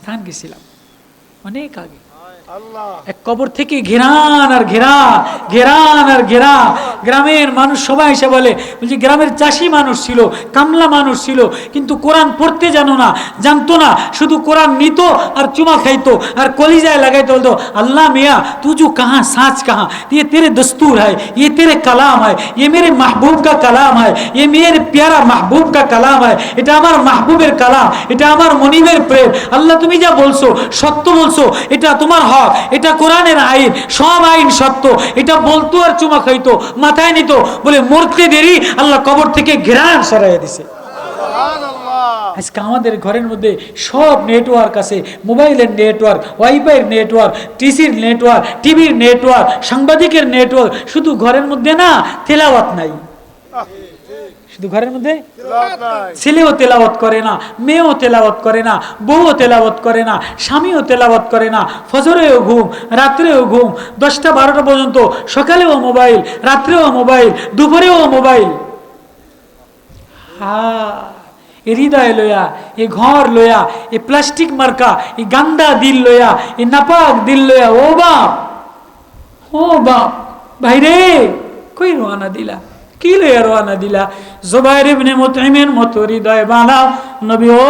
পাকিস্তান গেছিলাম অনেক আগে। এক কবর থেকে ঘেরান আর ঘেরান, ঘেরান আর ঘেরান। গ্রামের মানুষ সবাই এসে বলে, বলছি গ্রামের চাষি মানুষ ছিল, কামলা মানুষ ছিল, কিন্তু কোরআন পড়তে জানতো না, শুধু কোরআন নিত আর চুমা খাইতো আর কলিজায় লাগাইতো, বলতো আল্লাহ মিয়া তুझो कहाँ साच कहाँ, ये तेरे दस्तूर है, ये तेरे कलाम है, ये मेरे महबूब का कलाम है, ये मेरे प्यारा महबूब का कलाम है, এটা আমার মাহবুবের কালাম, এটা আমার মনিবের প্রেম। আল্লাহ তুমি যা বলছো সত্য বলছো, এটা তোমার হক, এটা কোরআনের আইন, সব আইন সত্য। এটা বলতো আর চুমা খাইতো, মাথায় নিত, বলে মরতে দেরি আল্লাহ কবর থেকে ঘেরান সরাইয়া দিছে। আজকে আমাদের ঘরের মধ্যে সব নেটওয়ার্ক আছে, মোবাইলের নেটওয়ার্ক, ওয়াইফাইয়ের নেটওয়ার্ক, টিসির নেটওয়ার্ক, টিভির নেটওয়ার্ক, সাংবাদিকের নেটওয়ার্ক, শুধু ঘরের মধ্যে না তেলাওয়াত নাই। শুধু ঘরের মধ্যে ছেলেও তেলাওয়াত করে না, মেয়েও তেলাওয়াত করে না, বউও তেলাওয়াত করে না, স্বামীও তেলাওয়াত করে না। ফজরেও ঘুম, রাত্রেও ঘুম, 10টা-12টা পর্যন্ত, সকালেও মোবাইল, রাত্রেও মোবাইল, দুপুরেও মোবাইল। এ হৃদয় লয়া, এ ঘর লয়া, এ প্লাস্টিক মার্কা, এ গান্দা দিল লয়া, এ নাপাক দিল লয়া, ও বাপ ভাইরে কই রওনা দিলা, কি লয়া রওনা দিলা? জুবাইর ইবনে মুতঈমের মতো হৃদয় বানাও নবী। ও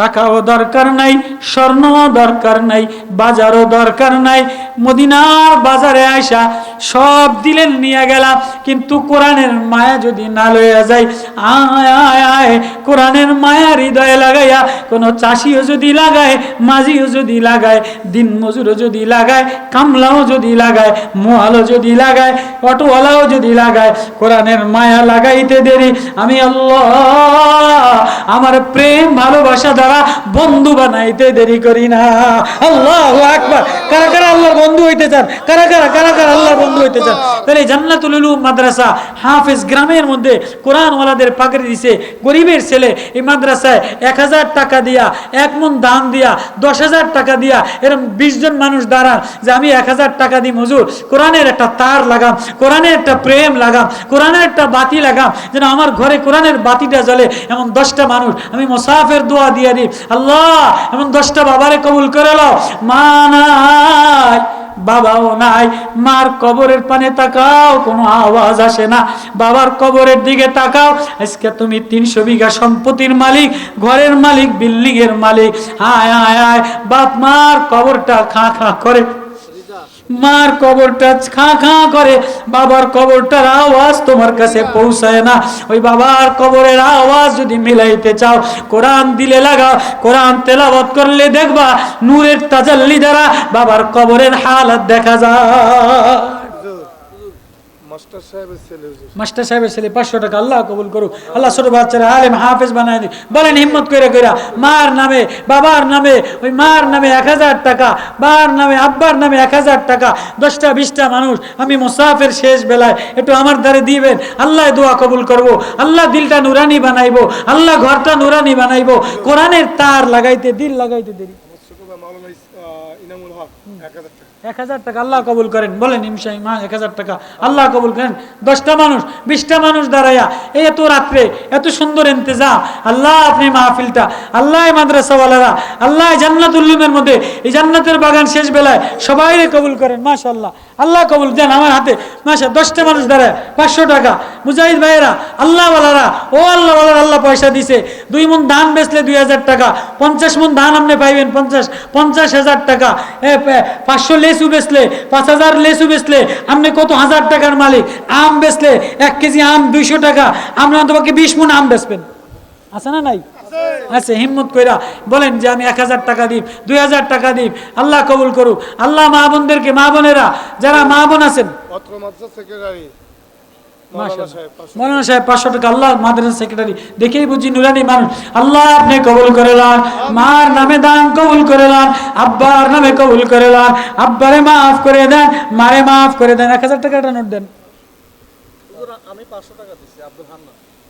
টাকাও দরকার নাই, স্বর্ণও দরকার নাই, বাজারও দরকার নাই, মদিনার বাজারে আয়সা সব দিলেন নিয়ে গেলাম, কিন্তু কোরআনের মায়া যদি না লইয়া যায়, আয় আয় আয় কোরআনের মায়া হৃদয়ে লাগাইয়া, কোনো চাষিও যদি লাগায়, মাঝিও যদি লাগায়, দিন মজুরও যদি লাগায়, কামলাও যদি লাগায়, মোয়ালও যদি লাগায়, অটোওয়ালাও যদি লাগায়, কোরআনের মায়া লাগাইতে দেরি আমি আল্লাহ আমার প্রেম ভালোবাসা দ্বারা বন্ধু বানাইতে দেরি করি না। আল্লাহু আকবার। কারা কারা আল্লাহর বন্ধু হইতে চান? কারা কারা আল্লাহর বন্ধু হইতে চান? তাহলে জান্নাতুল উলুম মাদ্রাসা হাফেজ গ্রামের মধ্যে কোরআনওয়ালাদের পাকড়ি দিছে, গরিবের ছেলে এই মাদ্রাসায় 1000 টাকা দিয়া, 1 মণ দান দিয়া, 10,000 টাকা দিয়া, এরকম 20 জন মানুষ দাঁড়ান যে আমি 1000 টাকা দিই হুজুর, কোরআনের একটা তার লাগাম, কোরআনের একটা প্রেম লাগাম, কোরআনের একটা বাতি লাগাম, যেন আমার ঘরে কোরআনের বাতিটা জ্বলে। এমন 10টা মানুষ আমি মুসাফির দোয়া দিয়া দিই, আল্লাহ এমন 10টা বাবারে কবুল করে নাও। মা নাই, বাবাও নাই, মার কবরের পানে তাকাও, কোনো আওয়াজ আসে না, বাবার কবরের দিকে তাকাও, আজকে তুমি 300 বিঘা সম্পত্তির মালিক, ঘরের মালিক, বিল্ডিং এর মালিক। হায় হায় হায়, বাপ মার কবরটা খা খা করে, মার কবরটা খা খা করে, বাবার কবরটার আওয়াজ তোমার কাছে পৌঁছায় না। ওই বাবার কবরের আওয়াজ যদি মিলাইতে চাও, কোরআন দিলে লাগাও, কোরআন তেলাওয়াত করলে দেখবা নূরের তাজাল্লি দ্বারা বাবার কবরের হালাত দেখা যায়। মাস্টার সাহেবের ছেলে 500 টাকা, আল্লাহ কবুল করুক, আল্লাহ ছোট বাচ্চারা আলেম হাফেজ বানায় দিক। বলেন হিম্মত করে কইরা মার নামে, বাবার নামে, ওই মার নামে 1000 টাকা, বাবার নামে, আব্বার নামে 1000 টাকা, 10টা-20টা মানুষ আমি মুসাফির শেষ বেলায় একটু আমার দ্বারে দিবেন, আল্লাহ দোয়া কবুল করব, আল্লাহ দিলটা নুরানি বানাইবো, আল্লাহ ঘরটা নুরানি বানাইবো। কোরআনের তার লাগাইতে, দিল লাগাইতে দেরি। 1000 টাকা আল্লাহ কবুল করেন, বলেন ইনশাআল্লাহ 1000 টাকা আল্লাহ কবুল করেন। 10টা মানুষ, 20টা মানুষ দাঁড়াইয়া এত রাত্রে এত সুন্দর ইন্তজাম, আল্লাহ আপনি মাহফিলটা, আল্লাহ মাদ্রাসাওয়ালারা, আল্লাহ জান্নাতুল উলুমের মধ্যে এই জান্নাতের বাগান শেষ বেলায় সবাই কবুল করেন। মাশাআল্লাহ, আল্লাহ কবুল দেন। আমার হাতে মাশা 10টা মানুষ দাঁড়ায় 500 টাকা। মুজাহিদ ভাইয়েরা, আল্লাহওয়ালারা, ও আল্লাহওয়ালারা, আল্লাহ পয়সা দিছে। 2 মণ ধান বেচলে 2000 টাকা, 50 মণ ধান আপনি পাইবেন 50,000 টাকা। 500 লেসু বেচলে, 5000 লেসু বেচলে আপনি কত হাজার টাকার মালিক। আম বেচলে 1 কেজি আম 200 টাকা, আপনি অন্তপক্ষে 20 মণ আম বেচবেন। আছে না নাই? আছে। হিম্মত কইরা বলেন যে আমি 1000 টাকা দিই, 2000 টাকা দিই, আল্লাহ কবুল করুক। আল্লাহ মা বোনদেরকে, মা বোনেরা যারা মা বোন আছেন, মৌলানা সাহেব 500 টাকা, আল্লাহ মাদ্রাসা সেক্রেটারি, দেখেই বুঝি নুরানি মানুষ, আল্লাহ আপনি কবুল করে লান। মার নামে দান কবুল করে লান, আব্বার নামে কবুল করে লান, আব্বারে মাফ করে দেন, মারে মাফ করে দেন। 1000 টাকাটা নোট দেন। আমি 500 টাকা দিছি।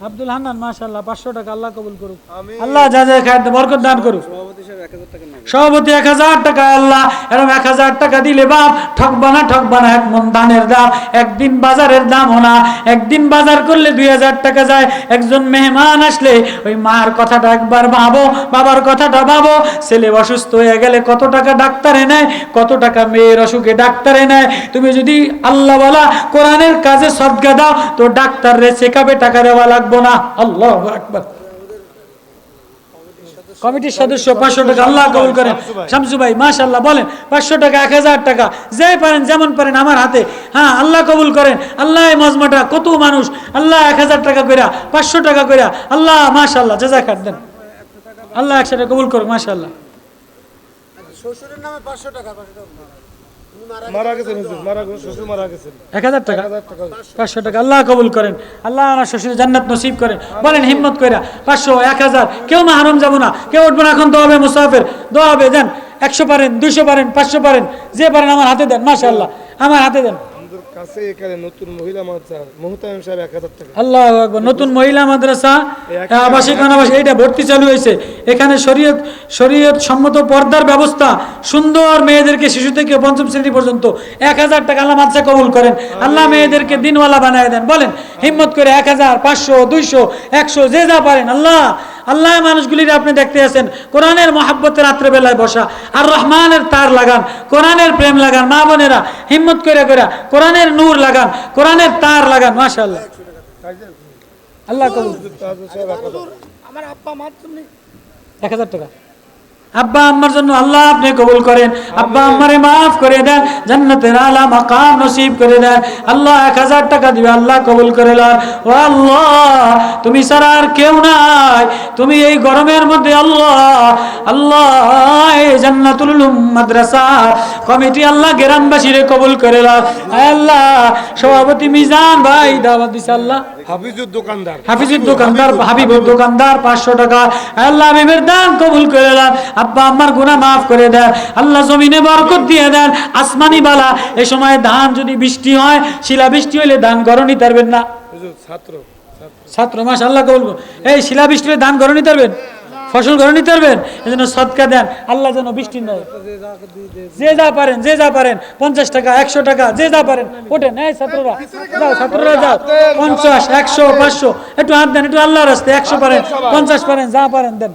আব্দুল হান্নান মাশাআল্লাহ 500 টাকা, আল্লাহ কবুল করুক, আল্লাহ যা যা খায় বরকত দান করুক। সভাপতি সাহেব 1000 টাকা সভাপতি 1000 টাকা, আল্লাহ এরকম 1000 টাকা দিলে বাপ ঠকবা না, এক মন ধানের দাম, একদিন বাজারের দাম না, একদিন বাজার করলে 2000 টাকা যায়। একজন মেহমান আসলে ওই মার কথাটা একবার ভাবো, বাবার কথাটা ভাবো। ছেলে অসুস্থ হয়ে গেলে কত টাকা ডাক্তারে নেয়, কত টাকা মেয়ের অসুখে ডাক্তারে নেয়। তুমি যদি আল্লাহ বলা কোরআনের কাজে সদকা দাও তো ডাক্তারের চেকআপে টাকা দেওয়া লাগবে না। আল্লাহু আকবার। কমিটির সদস্য 500 টাকা, আল্লাহ কবুল করেন। শামসু ভাই মাশাআল্লাহ বলেন 500 টাকা, 1000 টাকা, যে পারেন যেমন পারেন আমার হাতে। হ্যাঁ, আল্লাহ কবুল করেন। আল্লাহ এই মজমাটা কত মানুষ, আল্লাহ 1000 টাকা কইরা, 500 টাকা কইরা, আল্লাহ মাশাআল্লাহ জাযাকাত দেন, আল্লাহ একসাথে কবুল করুক মাশাআল্লাহ। শ্বশুরের নামে 500 টাকা, মারা গেছেন হুজুর, শ্বশুর মারা গেছেন। 1000 টাকা, 500 টাকা, আল্লাহ কবুল করেন। আল্লাহ আমার শ্বশুরের জান্নাত নসিব করেন। বলেন হিম্মত কইরা 500, 1000, কেউ মাহরুম যাব না, কেউ উঠবে না। এখন দোয়া হবে, মুসাফির দোয়া হবে। দেন 100 পারেন, 200 পারেন, 500 পারেন, যে পারেন আমার হাতে দেন মাশাআল্লাহ, আমার হাতে দেন। কাছে এখানে নতুন মহিলা মাদ্রাসা মুহতামিম সাহেব 1000 টাকা। আল্লাহু আকবার। নতুন মহিলা মাদ্রাসা আবাসিক অনাবাসিক এটা ভর্তি চালু হয়েছে। এখানে শরীয়ত সম্মত পর্দার ব্যবস্থা, সুন্দর মেয়েদেরকে শিশু থেকে 5ম শ্রেণী পর্যন্ত 1000 টাকা আল্লাহ মাদ্রাসা কবুল করেন। আল্লাহ মেয়েদেরকে দিনওয়ালা বানায় দেন। বলেন হিম্মত করে 1000, 500, 200, 100 যে যা পারেন। আল্লাহ মানুষগুলির আপনি দেখতে আছেন কোরআনের মহাব্বতের রাত্রে বেলায় বসা, আর রহমানের তার লাগান, কোরআনের প্রেম লাগান। মা বোনেরা হিম্মত করে কোরআনের নূর লাগান, কোরআনের তার লাগান মাশাআল্লাহ। আল্লাহ কবুল। আমার আব্বা মার জন্য 1000 টাকা আব্বা আম্মার জন্য আল্লাহ আপনি কবুল করেন। আব্বা আম্মারে মাফ করে দেন, জান্নাতের আলা মাকাম নসিব করে দেন। আল্লাহ 1000 টাকা দিবে, আল্লাহ কবুল করে নেন। ও আল্লাহ, তুমি ছাড়া আর কেউ নাই। তুমি এই গরমের মধ্যে আল্লাহ এই জান্নাতুল উলুম মাদ্রাসা কমিটি আল্লাহ গ্রামবাসীরে কবুল করে নেন। আল্লাহ সভাপতি মিজান ভাই দাওয়াত দিছে, আল্লাহ হাফিজুর দোকানদার, হাবিবুর দোকানদার 500 টাকা। আল্লাহ হাবিবের দান কবুল করে দেন। আব্বা আম্মার গুনাহ মাফ করে দেন। আল্লাহ জমিনে বরকত দিয়ে দেন, আসমানি বালা। এই সময় ধান যদি বৃষ্টি হয়, শিলা বৃষ্টি হইলে ধান ঘর নিতে পারবেন না। ছাত্র মাশাআল্লাহ কবুল করুন। এই শিলা বৃষ্টি হলে ধান ঘর নিতে পারবেন, ফসল ঘর নিতে পারবেন। এজন্য সদকা দেন, আল্লাহ যেন বৃষ্টি দেয়। যে যা পারেন 50 টাকা, 100 টাকা, যে যা পারেন ওঠেন। এই ছাত্ররা যাও 50, 100, 500 একটু হাত দেন, একটু আল্লাহর রাস্তায়। 100 পারেন, 50 পারেন, যা পারেন দেন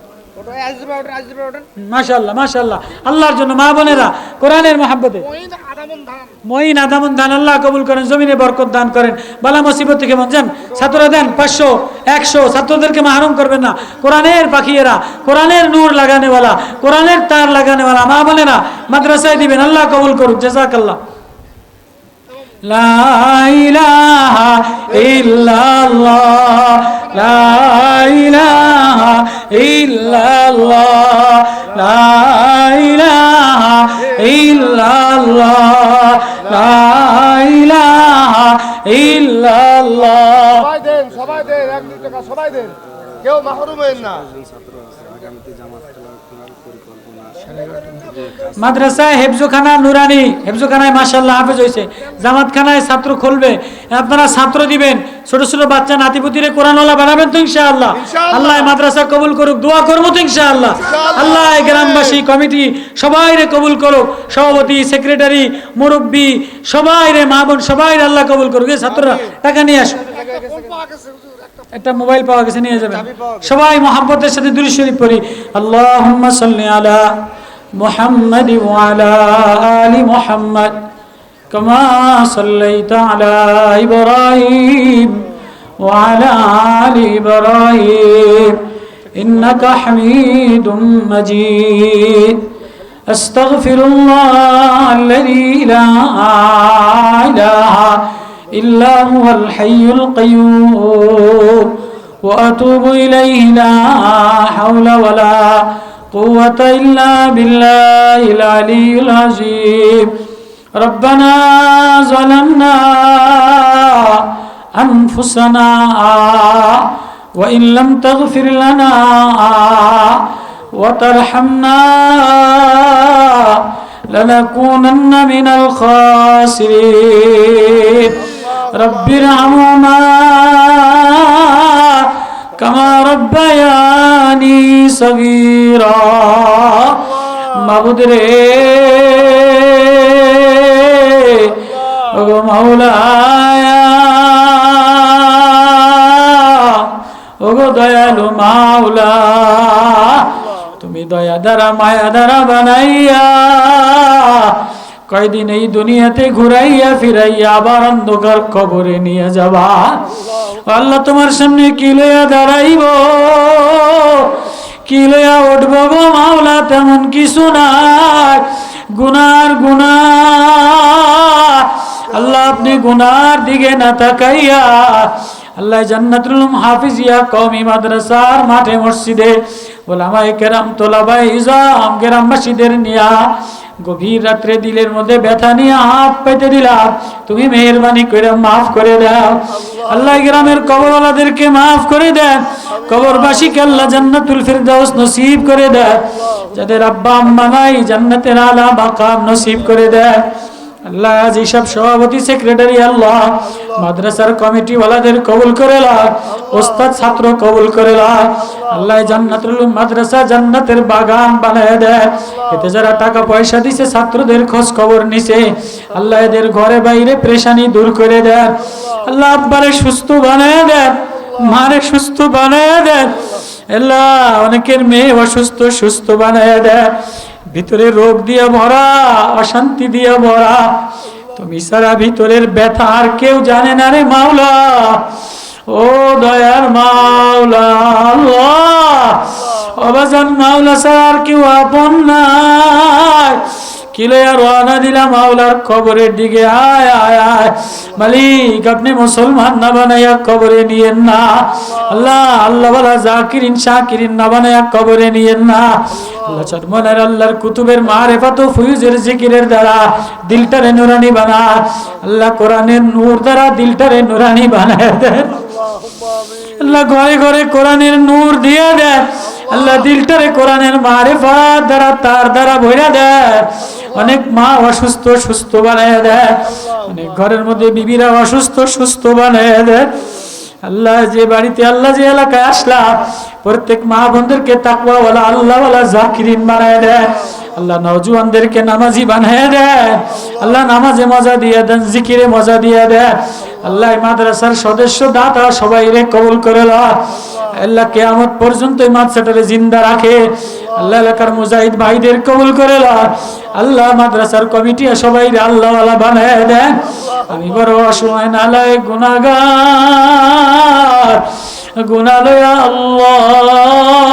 মাশাআল্লাহ। আল্লাহর জন্য মা বোনেরা কোরআনের মহাব্বতে মঈন আদামুন ধান আল্লাহ কবুল করেন, জমিনে বরকত দান করেন, বালা মুসিবত থেকে মঞ্জান। ছাত্ররা দেন 500, 100, ছাত্রদেরকে মাহরুম করবেন না। কোরআনের পাখিয়েরা, কোরআনের নূর লাগানেওয়ালা, কোরআনের তার লাগানেওয়ালা মা বোনেরা মাদ্রাসায় দিবেন, আল্লাহ কবুল করুক। জাযাকাল্লাহ। লা ইলাহা ইল্লাল্লাহ, লা ইলাহা ইল্লাল্লাহ, লা ইলাহা ইল্লাল্লাহ, লা ইলাহা ইল্লাল্লাহ। সবাই দেন 1-2 টাকা, সবাই দেন, কেউ মাহরুম হবেন না। মাদ্রাসায় হেফজোখানা নুরানি, হেফজোখানায় মাশাআল্লাহ হাফেজ হয়েছে। জামাতখানায় ছাত্র খুলবে, আপনারা ছাত্র দিবেন। ছোট ছোট বাচ্চা নাতিপুতিরে কোরআনওয়ালা বানাবেন তো ইনশাআল্লাহ। আল্লাহ মাদ্রাসা কবুল করুক, দোয়া করবো তো ইনশাআল্লাহ। আল্লাহ গ্রামবাসী কমিটি সবাই রে কবুল করুক, সভাপতি, সেক্রেটারি, মুরব্বী সবাই রে, মা বোন সবাই আল্লাহ কবুল করুক। এই ছাত্ররা টাকা নিয়ে আসো, একটা মোবাইল পাওয়া গেছে, নিয়ে যাবেন। সবাই মহাব্বতের সাথে দুরূদ শরীফ পড়ি। আল্লাহুম্মা সাল্লি আলা মুহাম্মাদ ওয়া আলা আলি মুহাম্মাদ কামা সাল্লাইতা আলা ইব্রাহিম ওয়া আলা আলি ইব্রাহিম ইন্নাকা হামিদুম মাজিদ। আস্তাগফিরুল্লাহ আল্লাযী লা ইলাহা إلا هو الحي القيوم وأتوب إليه لا حول ولا قوة إلا بالله العلي العظيم. ربنا ظلمنا أنفسنا وإن لم تغفر لنا وترحمنا لنكونن من الخاسرين. رب ارحمهما كما ربياني صغيرا. মাবুদ রে, ওগো মাওলা, ওগো দয়ালু মাওলা, তুমি দয়া দ্বারা মায়া দ্বারা বানাইয়া কয়দিন এই দুনিয়াতে ঘুরাইয়া ফিরাইয়া আবার অন্ধকার কবরে নিয়ে যাবা। আল্লাহ তোমার সামনে কি লইয়া দাঁড়াইব, কি লইয়া উঠব গো মাওলা, তেমন কিছু নাই, গুনার গুনাহ। আল্লাহ আপনি গুনার দিকে না তাকাইয়া আল্লাহ জান্নাতুল উলুম হাফিজিয়া কওমি মাদ্রাসার মাঠে মসজিদে ওলামায়ে কেরাম তোলাবায়ে ইজাম গ্রামবাসীদের নিয়া গভীর রাত্রে দিলের মধ্যে ব্যথা নিয়ে হাত পেতে দিলাম, তুমি মেহেরবানি করে মাফ করে দাও। আল্লাহ গ্রামের কবরওয়ালাদেরকে মাফ করে দেন, কবরবাসীকে আল্লাহ জান্নাতুল ফিরদাউস নসিব করে দেন, যাদের আব্বা আম্মা নাই জান্নাতের আলা মাকাম নসিব করে দেন। আল্লাহ যেসব সভাপতি সেক্রেটারি আল্লাহ মাদ্রাসার কমিটি ওয়ালাদের কবুল করে লাও, ওস্তাদ ছাত্র কবুল করে লাও। আল্লাহ জান্নাতুল উলুম মাদ্রাসা জান্নাতের বাগান বানায় দেয়, এতে যারা টাকা পয়সা দিছে ছাত্রদের খোঁজ খবর নিছে আল্লাহ এদের ঘরে বাইরে পেরেশানি দূর করে দেন। আল্লাহ আব্বারে সুস্থ বানায় দেন, মারে সুস্থ বানায় দেন। আল্লাহ অনেকের মেয়ে অসুস্থ সুস্থ বানায় দেন, ভিতরে রোগ দিয়ে ভরা, অশান্তি দিয়ে ভরা, তুমি সারা ভিতরের ব্যথা আর কেউ জানে না রে মাওলা, ও দয়ার মাওলা। আল্লাহ অবাজান মাওলা ছাড়া আর কেউ আপন নাই, কি লইয়া রওনা দিলাম মাওলার কবরের দিকে। আয় আয় আয় মালিক, আপনি মুসলমান না বানাইয়া কবরে নিয়েন না। আল্লাহ আল্লাহ ওয়ালা জাকিরিন শাকিরিন না বানাইয়া কবরে নিয়েন না। আল্লাহ চরমনের আল্লাহর কুতুবের মারিফাত ও ফুয়ুজের জিকিরের দ্বারা দিলটারে নুরানি বানা। আল্লাহ কোরআনের নূর দ্বারা দিলটারে নুরানি বানায় দেন। আল্লাহ ঘরে ঘরে কোরআনের নূর দিয়ে দেন। আল্লাহ দিলটারে কোরআনের মারিফাত দ্বারা তার দ্বারা ভইরা দেন। অনেক মা অসুস্থ সুস্থ বানায় দেন, অনেক ঘরের মধ্যে বিবিরা অসুস্থ সুস্থ বানায় দেন। আল্লাহ যে বাড়িতে আল্লাহ যে এলাকায় আসলাম প্রত্যেক মা বোনদেরকে তাকওয়াওয়ালা আল্লাহওয়ালা জাকিরিন বানায় দেন। আল্লাহ নওজওয়ানদেরকে নামাজি বানায় দেন। আল্লাহ নামাজে মজা দিয়ে দেন, জিকিরে মজা দিয়ে দেন। আল্লাহ মাদ্রাসার সদস্য দাতা সবাই রে কবুল করে লও। আল্লাহ কিয়ামত পর্যন্ত এই মাদ্রাসাটারে জিন্দা রাখে। আল্লাহ এলাকার মুজাহিদ ভাইদের কবুল করে লও। আল্লাহ মাদ্রাসার কমিটি সবাই রে আল্লাহওয়ালা বানায় দেন। আমি বড় অসহায় নালায়েক গুনাহগার, গুনাহ লইয়া আল্লাহ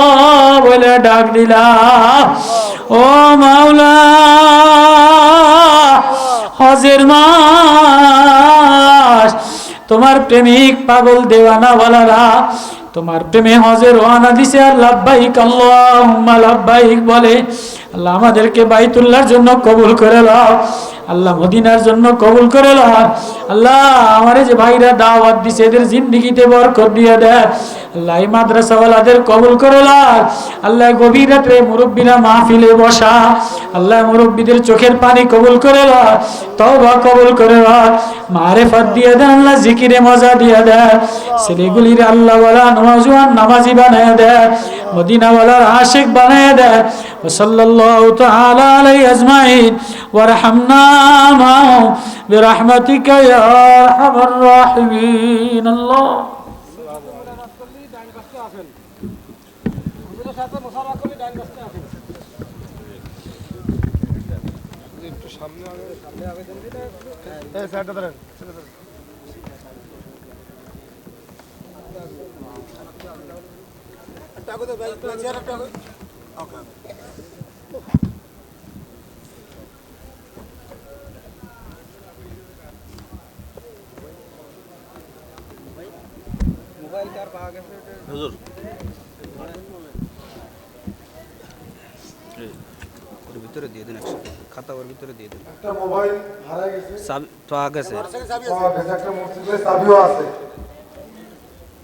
বলে ডাক দিলাম, ও মাওলা হজের মাস, তোমার প্রেমিক পাগল দেওয়ানা ওয়ালারা তোমার প্রেমে হজে রওনা দিছে। আর লাব্বাইক আল্লাহুম্মা লাব্বাইক বলে আল্লাহ আমাদেরকে বাইতুল্লাহর জন্য কবুল করে নাও। আল্লাহ মদিনার জন্য কবুল করে নাও। আল্লাহ আমারে যে ভাইরা দাওয়াত দিছে এদের জিন্দেগিতে বরকত দিয়ে দেয়। আল্লাহ এই মাদ্রাসাওয়ালাদের কবুল করে নাও। আল্লাহ গভীর রাতে মুরব্বিরা মাহফিলে বসা, আল্লাহ মুরব্বিদের চোখের পানি কবুল করে নাও, তওবা কবুল করে নাও, মারিফাত দিয়ে দেন। আল্লাহ জিকিরে মজা দিয়ে দেয়। ছেলেগুলির আল্লাহ ওয়ালা নওজওয়ান নামাজি বানায় দেয়, মদিনা ওয়ালার আশিক বানায় দেয়। সাল্লাল্লাহু তাআলা আলাইহি আজমাইন ওয়ারহামনা মা'হুম বিরহমাতিকা ইয়া আরহামার রাহিমিন। আল্লাহ একটু সামনে আগে এই সাইডটা ধরেন। টাকা তো ভাই চেয়ার টাকা। ওকে মোবাইল কার পাওয়া গেছে হুজুর? ওর ভিতরে দিয়ে দেন, একসাথে খাতা ওর ভিতরে দিয়ে দেন। একটা মোবাইল হারিয়ে গেছে, চাবি তো আগে আছে, একটা মোটরসাইকেলের চাবিও আছে,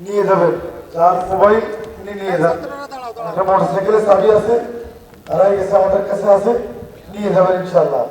নিয়ে যাবেন। যার মোবাইল তিনি নিয়ে যান। একটা মোটরসাইকেলের চাবি আছে, হারিয়ে গেছে, আমাদের কাছে আছে, নিয়ে যাবেন ইনশাআল্লাহ।